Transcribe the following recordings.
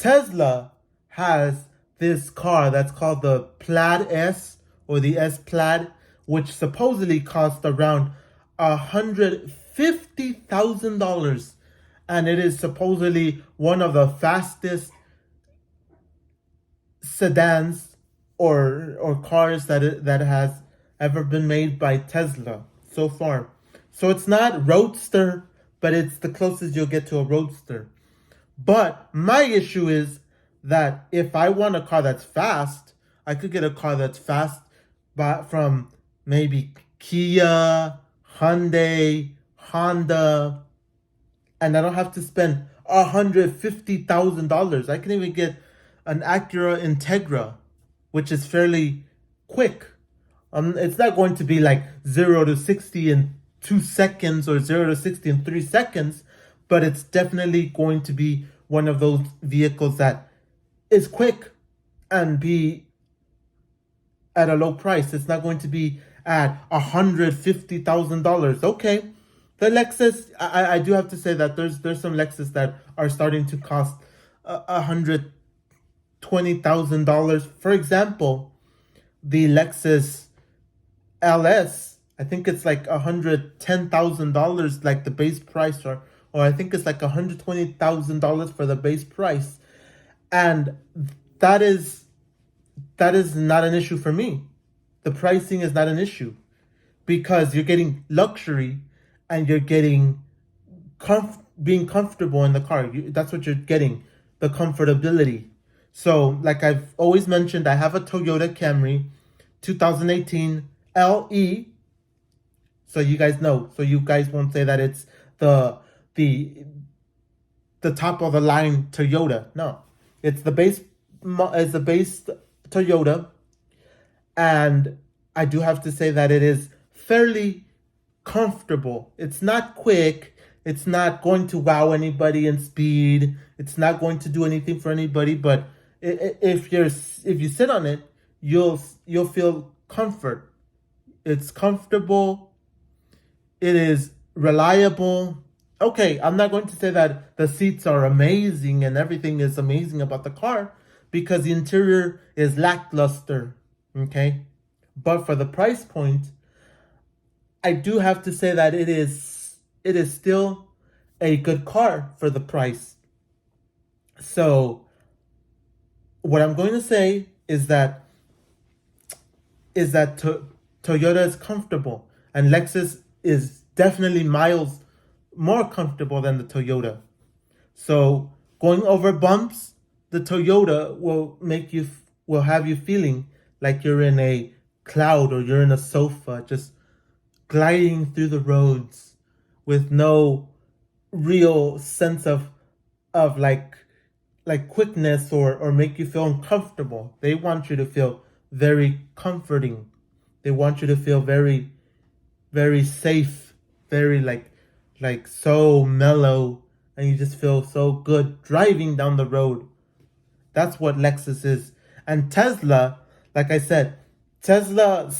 Tesla has this car that's called the Plaid S or the S Plaid, which supposedly costs around $150,000, and it is supposedly one of the fastest sedans or cars that has ever been made by Tesla so far. So it's not roadster, but it's the closest you'll get to a roadster. But my issue is that if I want a car that's fast, I could get a car that's fast but from maybe Kia, Hyundai, Honda, and I don't have to spend $150,000. I can even get an Acura Integra, which is fairly quick. It's not going to be like 0 to 60 in 2 seconds or 0 to 60 in 3 seconds, but it's definitely going to be one of those vehicles that is quick and be at a low price. It's not going to be at $150,000. Okay, the Lexus, I do have to say that there's some Lexus that are starting to cost $120,000. For example, the Lexus LS, I think it's like $110,000, like the base price, or I think it's like $120,000 for the base price, and that is not an issue for me. The pricing is not an issue because you're getting luxury and you're getting being comfortable in the car. That's what you're getting, the comfortability. So, like I've always mentioned, I have a Toyota Camry 2018 LE. So you guys know. So you guys won't say that it's the top of the line Toyota. No, it's the base Toyota, and I do have to say that it is fairly comfortable. It's not quick. It's not going to wow anybody in speed. It's not going to do anything for anybody. But if you sit on it, you'll feel comfort. It's comfortable. It is reliable. Okay, I'm not going to say that the seats are amazing and everything is amazing about the car because the interior is lackluster. Okay, but for the price point, I do have to say that it is still a good car for the price. So what I'm going to say is that Toyota is comfortable and Lexus is definitely miles more comfortable than the Toyota. So going over bumps, the Toyota will have you feeling like you're in a cloud or you're in a sofa, just gliding through the roads with no real sense of like quickness or make you feel uncomfortable. They want you to feel very comforting. They want you to feel very, very safe, very like so mellow, and you just feel so good driving down the road. That's what Lexus is. And Tesla, like I said, Tesla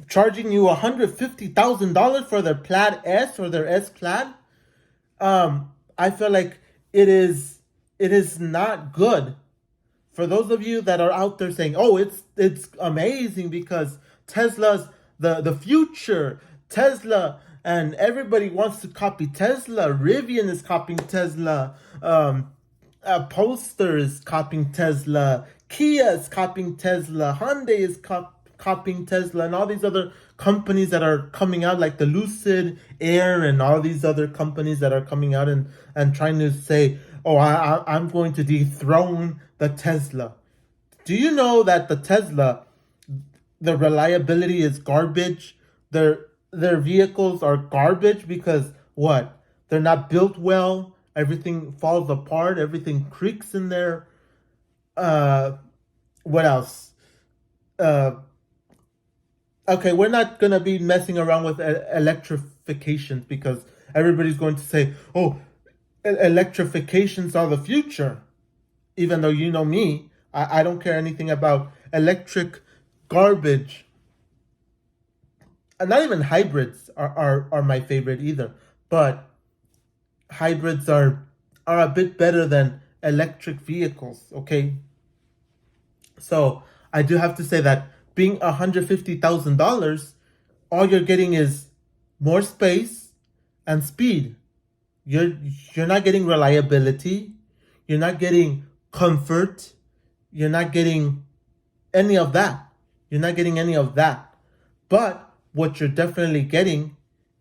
charging you $150,000 for their Plaid S or their S Plaid. I feel like it is not good. For those of you that are out there saying, "Oh, it's amazing because Tesla's the future." Tesla and everybody wants to copy Tesla. Rivian is copying Tesla. Polestar is copying Tesla. Kia is copying Tesla. Hyundai is copying Tesla, and all these other companies that are coming out, like the Lucid Air, and all these other companies that are coming out and trying to say, "Oh, I'm going to dethrone the Tesla." Do you know that the Tesla, the reliability is garbage? Their vehicles are garbage because what? They're not built well. Everything falls apart. Everything creaks in there. What else? Okay, we're not gonna be messing around with electrification because everybody's going to say, "Oh, electrifications are the future." Even though you know me, I don't care anything about electric garbage. Not even hybrids are my favorite either. But hybrids are a bit better than electric vehicles. Okay, so I do have to say that being $150,000, all you're getting is more space and speed. You're you're not getting reliability. You're not getting comfort. You're not getting any of that. You're not getting any of that. But what you're definitely getting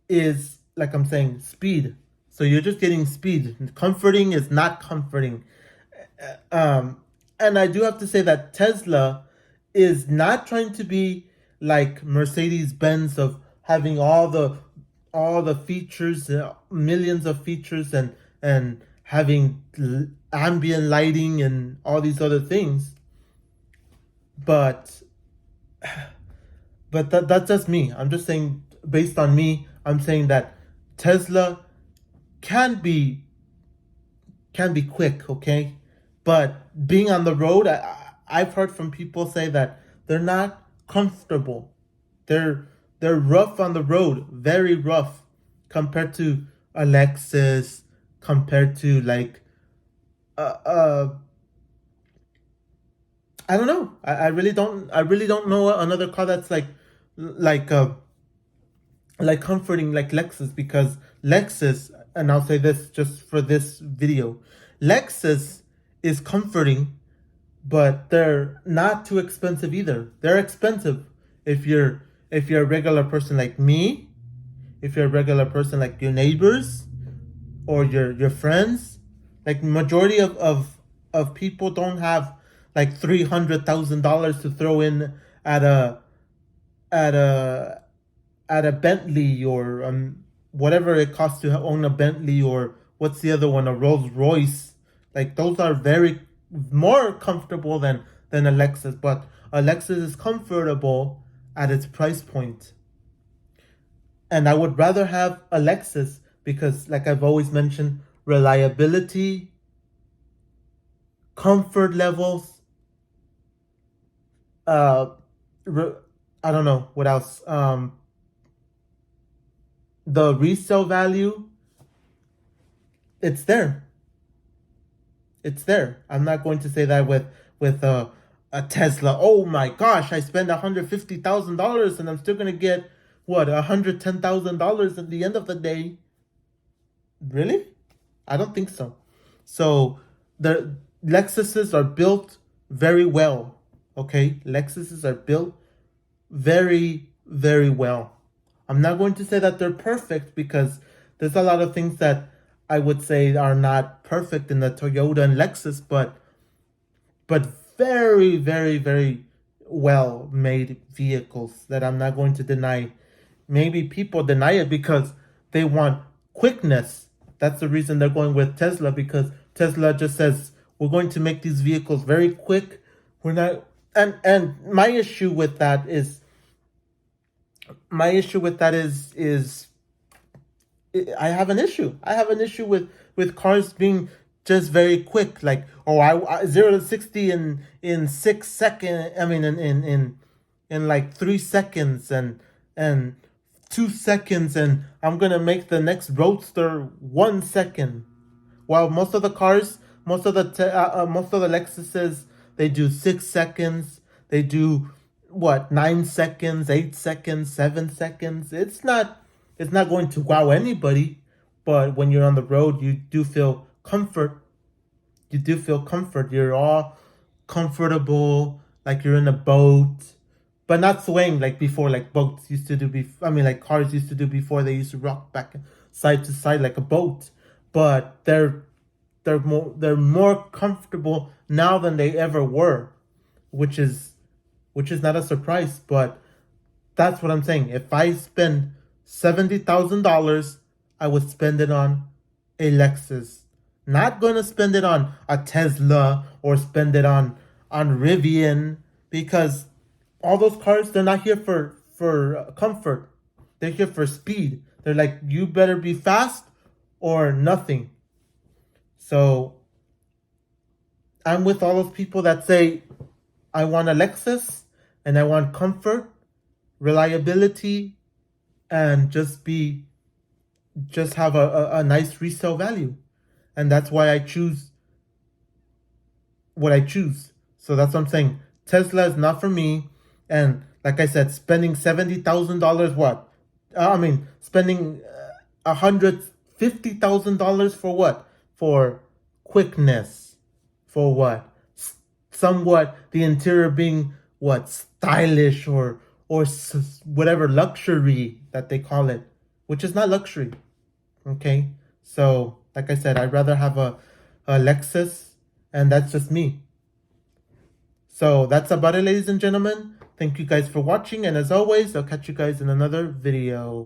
is, like I'm saying, speed. So you're just getting speed. Comforting is not comforting. Um, and I do have to say that Tesla is not trying to be like Mercedes Benz of having all the features, millions of features, and having ambient lighting and all these other things. But that's just me. I'm just saying, based on me, I'm saying that Tesla can be quick, okay? But being on the road, I've heard from people say that they're not comfortable. They're rough on the road, very rough, compared to a Lexus, compared to like uh, uh I don't know. I really don't know another car that's like uh like comforting like Lexus, because Lexus, and I'll say this just for this video, Lexus is comforting, but they're not too expensive either. They're expensive if you're a regular person like me, if you're a regular person like your neighbors or your friends. Like majority of people don't have like $300,000 to throw in at at a a Bentley, or whatever it costs to own a Bentley, or what's the other one, a Rolls Royce. Like those are very more comfortable than a Lexus, but a Lexus is comfortable at its price point. And I would rather have a Lexus because, like I've always mentioned, reliability, comfort levels, uh, re- I don't know what else. The resale value, it's there. It's there. I'm not going to say that with a Tesla. Oh my gosh, I spent $150,000 and I'm still gonna get what, $110,000 at the end of the day. Really? I don't think so. So the Lexuses are built very well. Okay, Lexuses are built very, very well. I'm not going to say that they're perfect, because there's a lot of things that I would say are not perfect in the Toyota and Lexus, but very, very, very well made vehicles that I'm not going to deny. Maybe people deny it because they want quickness. That's the reason they're going with Tesla, because Tesla just says we're going to make these vehicles very quick. We're not, and my issue with that is I have an issue. I have an issue with cars being just very quick. Like, oh, I 0 to 60 in 6 seconds. I mean, in like 3 seconds, and 2 seconds, and I'm gonna make the next roadster 1 second. While most of the Lexuses, they do 6 seconds. They do what, 9 seconds, 8 seconds, 7 seconds. It's not going to wow anybody, but when you're on the road, you do feel comfort. You do feel comfort. You're all comfortable, like you're in a boat, but not swaying like before, like boats used to do. I mean, like cars used to do before. They used to rock back side to side like a boat, but they're more comfortable now than they ever were, which is not a surprise. But that's what I'm saying. If I spend $70,000, I would spend it on a Lexus. Not gonna spend it on a Tesla or spend it on Rivian, because all those cars, they're not here for comfort. They're here for speed. They're like, you better be fast or nothing. So I'm with all those people that say I want a Lexus and I want comfort, reliability, and just have a nice resale value. And that's why I choose what I choose. So that's what I'm saying. Tesla is not for me. And like I said, spending $70,000, what? Spending $150,000 for what? For quickness. For what? Somewhat the interior being what? Stylish or whatever luxury that they call it, which is not luxury. Okay, so like I said, I'd rather have a Lexus, and that's just me. So that's about it, ladies and gentlemen. Thank you guys for watching, and as always, I'll catch you guys in another video.